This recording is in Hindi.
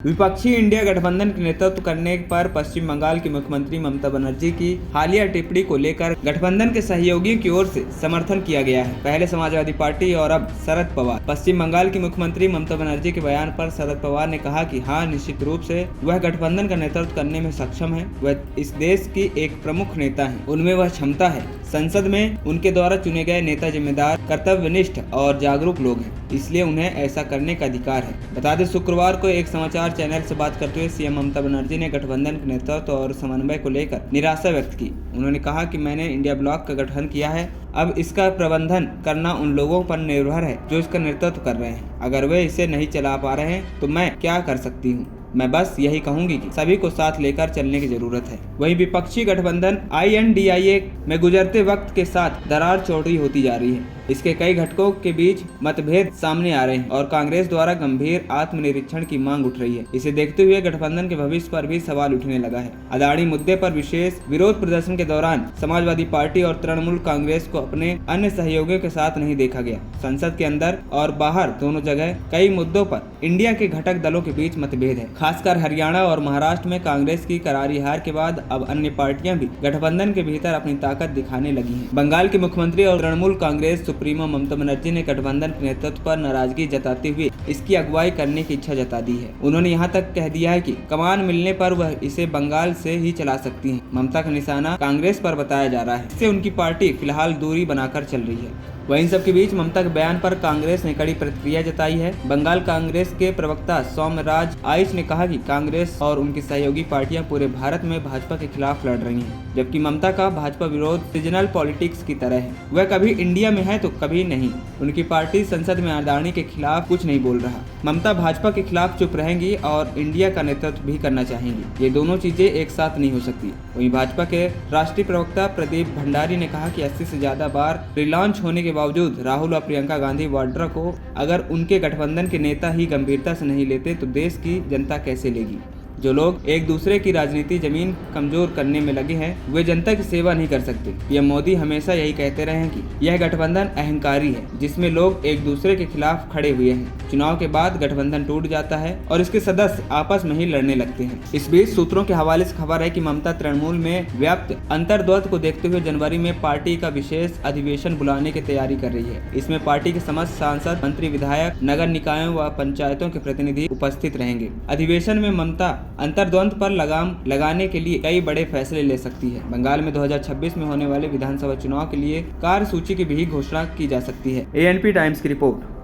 विपक्षी इंडिया गठबंधन के नेतृत्व करने पर पश्चिम बंगाल की मुख्यमंत्री ममता बनर्जी की हालिया टिप्पणी को लेकर गठबंधन के सहयोगियों की ओर से समर्थन किया गया है। पहले समाजवादी पार्टी और अब शरद पवार। पश्चिम बंगाल की मुख्यमंत्री ममता बनर्जी के बयान पर शरद पवार ने कहा कि हाँ, निश्चित रूप से वह गठबंधन का नेतृत्व करने में सक्षम है। वह इस देश की एक प्रमुख नेता है, उनमें वह क्षमता है। संसद में उनके द्वारा चुने गए नेता जिम्मेदार, कर्तव्यनिष्ठ और जागरूक लोग हैं, इसलिए उन्हें ऐसा करने का अधिकार है। बता दें, शुक्रवार को एक समाचार चैनल से बात करते हुए सीएम ममता बनर्जी ने गठबंधन के नेतृत्व और समन्वय को लेकर निराशा व्यक्त की। उन्होंने कहा कि मैंने इंडिया ब्लॉक का गठन किया है, अब इसका प्रबंधन करना उन लोगों पर निर्भर है जो इसका नेतृत्व कर रहे हैं। अगर वे इसे नहीं चला पा रहे हैं तो मैं क्या कर सकती हूँ। मैं बस यही कहूंगी कि सभी को साथ लेकर चलने की जरूरत है। वहीं विपक्षी गठबंधन INDIA में गुजरते वक्त के साथ दरार चौड़ी होती जा रही है। इसके कई घटकों के बीच मतभेद सामने आ रहे हैं और कांग्रेस द्वारा गंभीर आत्मनिरीक्षण की मांग उठ रही है। इसे देखते हुए गठबंधन के भविष्य पर भी सवाल उठने लगा है। अदानी मुद्दे पर विशेष विरोध प्रदर्शन के दौरान समाजवादी पार्टी और तृणमूल कांग्रेस को अपने अन्य सहयोगियों के साथ नहीं देखा गया। संसद के अंदर और बाहर दोनों जगह कई मुद्दों पर इंडिया के घटक दलों के बीच मतभेद है। खासकर हरियाणा और महाराष्ट्र में कांग्रेस की करारी हार के बाद अब अन्य पार्टियां भी गठबंधन के भीतर अपनी ताकत दिखाने लगी हैं। बंगाल के मुख्यमंत्री और तृणमूल कांग्रेस सुप्रीमो ममता बनर्जी ने गठबंधन के नेतृत्व पर नाराजगी जताते हुए इसकी अगुवाई करने की इच्छा जता दी है। उन्होंने यहां तक कह दिया है कि कमान मिलने पर वह इसे बंगाल से ही चला सकती हैं। ममता का निशाना कांग्रेस पर बताया जा रहा है, इससे उनकी पार्टी फिलहाल दूरी बनाकर चल रही है। वहीं इन सब के बीच ममता के बयान पर कांग्रेस ने कड़ी प्रतिक्रिया जताई है। बंगाल कांग्रेस के प्रवक्ता सौम्यराज आइच ने कहा कि कांग्रेस और उनकी सहयोगी पार्टियां पूरे भारत में भाजपा के खिलाफ लड़ रही हैं, जबकि ममता का भाजपा विरोध सीजनल पॉलिटिक्स की तरह है। वह कभी इंडिया में है तो कभी नहीं। उनकी पार्टी संसद में अदानी के खिलाफ कुछ नहीं बोल रहा। ममता भाजपा के खिलाफ चुप रहेंगी और इंडिया का नेतृत्व भी करना चाहेंगी। ये दोनों चीजें एक साथ नहीं हो सकती। वहीं भाजपा के राष्ट्रीय प्रवक्ता प्रदीप भंडारी ने कहा कि 80 से ज्यादा बार रिलॉन्च होने के बावजूद राहुल और प्रियंका गांधी वाड्रा को अगर उनके गठबंधन के नेता ही गंभीरता से नहीं लेते तो देश की जनता कैसे लेगी। जो लोग एक दूसरे की राजनीति जमीन कमजोर करने में लगे हैं, वे जनता की सेवा नहीं कर सकते। पीएम मोदी हमेशा यही कहते रहे हैं कि यह गठबंधन अहंकारी है, जिसमें लोग एक दूसरे के खिलाफ खड़े हुए हैं। चुनाव के बाद गठबंधन टूट जाता है और इसके सदस्य आपस में ही लड़ने लगते हैं। इस बीच सूत्रों के हवाले से खबर है कि ममता तृणमूल में व्याप्त अंतर्द्वंद को देखते हुए जनवरी में पार्टी का विशेष अधिवेशन बुलाने की तैयारी कर रही है। इसमें पार्टी के समस्त सांसद, मंत्री, विधायक, नगर निकायों व पंचायतों के प्रतिनिधि उपस्थित रहेंगे। अधिवेशन में ममता अंतर्द्वंद पर लगाम लगाने के लिए कई बड़े फैसले ले सकती है। बंगाल में 2026 में होने वाले विधानसभा चुनाव के लिए कार्यसूची की भी घोषणा की जा सकती है। ANP टाइम्स की रिपोर्ट।